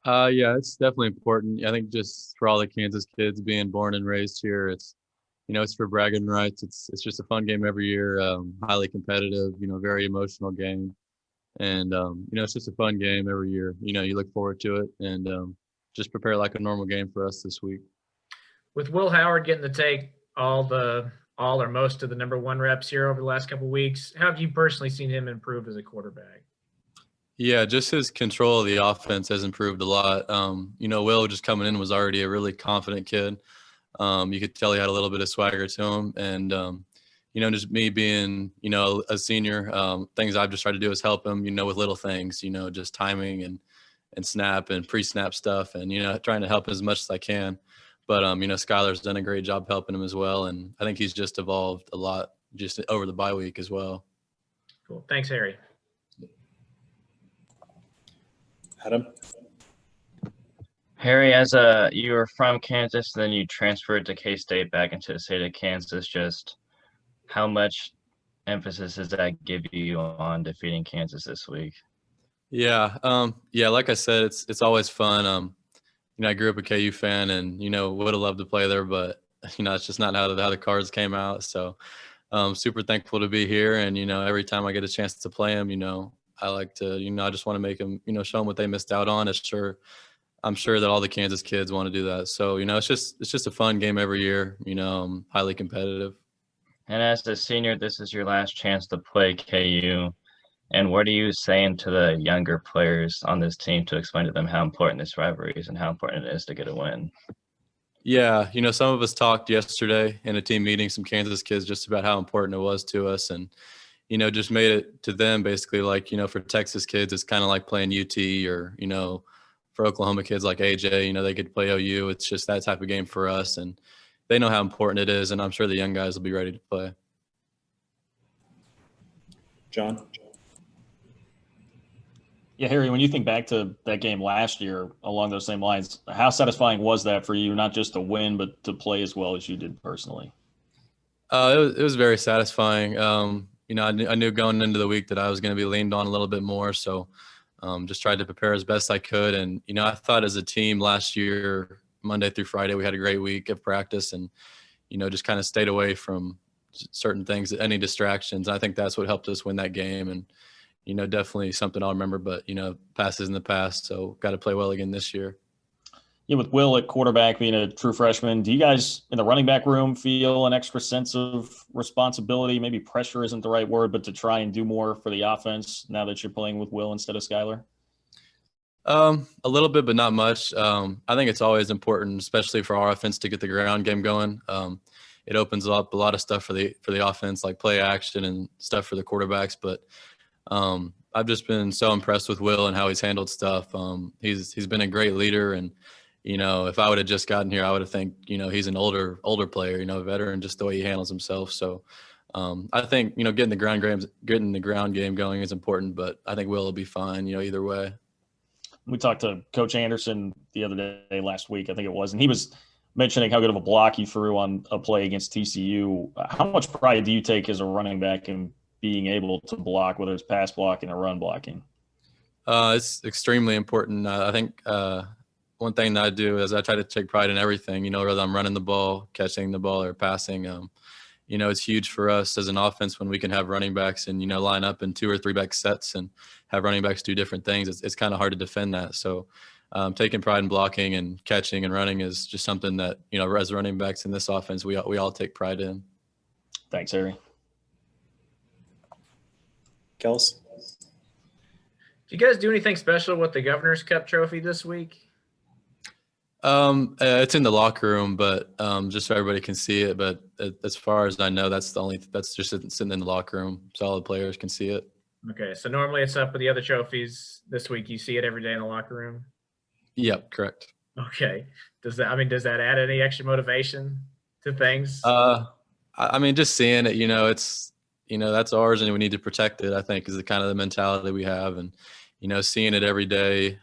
Yeah, it's definitely important. I think just for all the Kansas kids being born and raised here, it's for bragging rights. It's just a fun game every year. Highly competitive. Very emotional game, and it's just a fun game every year. You look forward to it, and just prepare like a normal game for us this week. With Will Howard getting to take all or most of the number one reps here over the last couple of weeks, how have you personally seen him improve as a quarterback? Yeah, just his control of the offense has improved a lot. Will just coming in was already a really confident kid. You could tell he had a little bit of swagger to him, and just me being a senior, things I've just tried to do is help him. With little things, just timing and snap and pre-snap stuff, and trying to help as much as I can. But Skylar's done a great job helping him as well, and I think he's just evolved a lot just over the bye week as well. Cool. Thanks, Harry. Adam? Harry, you were from Kansas, then you transferred to K-State back into the state of Kansas. Just how much emphasis does that give you on defeating Kansas this week? Yeah, like I said, it's always fun. I grew up a KU fan, and would have loved to play there, but it's just not how the cards came out. So, super thankful to be here, and every time I get a chance to play them, I like to, I just want to make them, show them what they missed out on. I'm sure that all the Kansas kids want to do that. So, it's just a fun game every year. Highly competitive. And as a senior, this is your last chance to play KU. And what are you saying to the younger players on this team to explain to them how important this rivalry is and how important it is to get a win? Yeah, some of us talked yesterday in a team meeting, some Kansas kids, just about how important it was to us, and just made it to them basically like, for Texas kids, it's kind of like playing UT, or, for Oklahoma kids like AJ, they could play OU. It's just that type of game for us, and they know how important it is, and I'm sure the young guys will be ready to play. John? Yeah, Harry, when you think back to that game last year along those same lines, how satisfying was that for you, not just to win, but to play as well as you did personally? It was very satisfying. I knew going into the week that I was going to be leaned on a little bit more. So just tried to prepare as best I could. And, I thought as a team last year, Monday through Friday, we had a great week of practice, and, just kind of stayed away from certain things, any distractions. I think that's what helped us win that game. And, definitely something I'll remember, but, past is in the past. So got to play well again this year. Yeah, with Will at quarterback being a true freshman, do you guys in the running back room feel an extra sense of responsibility? Maybe pressure isn't the right word, but to try and do more for the offense now that you're playing with Will instead of Skylar? A little bit, but not much. I think it's always important, especially for our offense, to get the ground game going. It opens up a lot of stuff for the offense, like play action and stuff for the quarterbacks. But I've just been so impressed with Will and how he's handled stuff. He's been a great leader, and if I would have just gotten here, I would have think he's an older player, a veteran, just the way he handles himself. So I think getting the ground game going is important, but I think Will be fine, either way. We talked to Coach Anderson the other day, last week, I think it was, and he was mentioning how good of a block you threw on a play against TCU. How much pride do you take as a running back in being able to block, whether it's pass blocking or run blocking? It's extremely important. I think one thing that I do is I try to take pride in everything, whether I'm running the ball, catching the ball, or passing. It's huge for us as an offense when we can have running backs and, line up in 2 or 3 back sets and have running backs do different things. It's kind of hard to defend that. So taking pride in blocking and catching and running is just something that, as running backs in this offense, we all take pride in. Thanks, Harry. Kels? Did you guys do anything special with the Governor's Cup trophy this week? It's in the locker room, but just so everybody can see it. But as far as I know, that's just sitting in the locker room, so all the players can see it. Okay, so normally it's up with the other trophies. This week you see it every day in the locker room? Yep, correct. Okay. Does that add any extra motivation to things? Just seeing it, it's that's ours and we need to protect it, I think, is the kind of the mentality we have. And seeing it every day,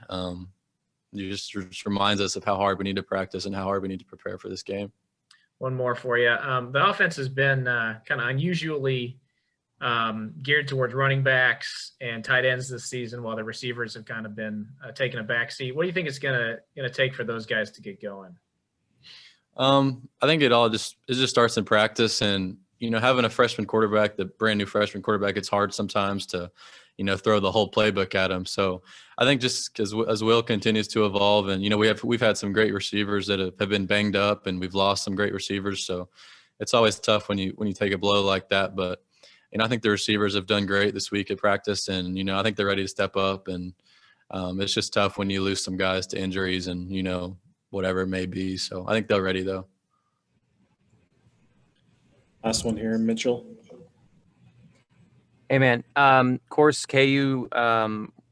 it just reminds us of how hard we need to practice and how hard we need to prepare for this game. One more for you. The offense has been kind of unusually geared towards running backs and tight ends this season, while the receivers have kind of been taking a back seat. What do you think it's gonna take for those guys to get going? I think it just starts in practice, and having a freshman quarterback, the brand new freshman quarterback, it's hard sometimes to throw the whole playbook at him. So I think just as Will continues to evolve, and we've had some great receivers that have been banged up, and we've lost some great receivers. So it's always tough when you take a blow like that. But I think the receivers have done great this week at practice, and I think they're ready to step up. And it's just tough when you lose some guys to injuries and whatever it may be. So I think they're ready though. Last one here, Mitchell. Hey man, of course KU,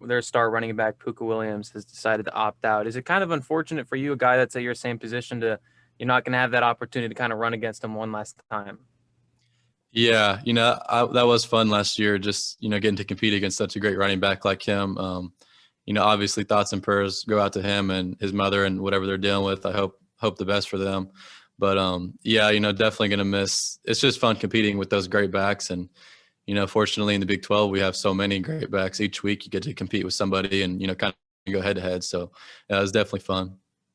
their star running back Puka Williams has decided to opt out. Is it kind of unfortunate for you, a guy that's at your same position, you're not going to have that opportunity to kind of run against him one last time? Yeah, that was fun last year, just getting to compete against such a great running back like him. Obviously thoughts and prayers go out to him and his mother and whatever they're dealing with. I hope the best for them. But yeah, definitely going to miss. It's just fun competing with those great backs. And, fortunately in the Big 12, we have so many great backs. Each week you get to compete with somebody and, kind of go head to head. So yeah, it was definitely fun.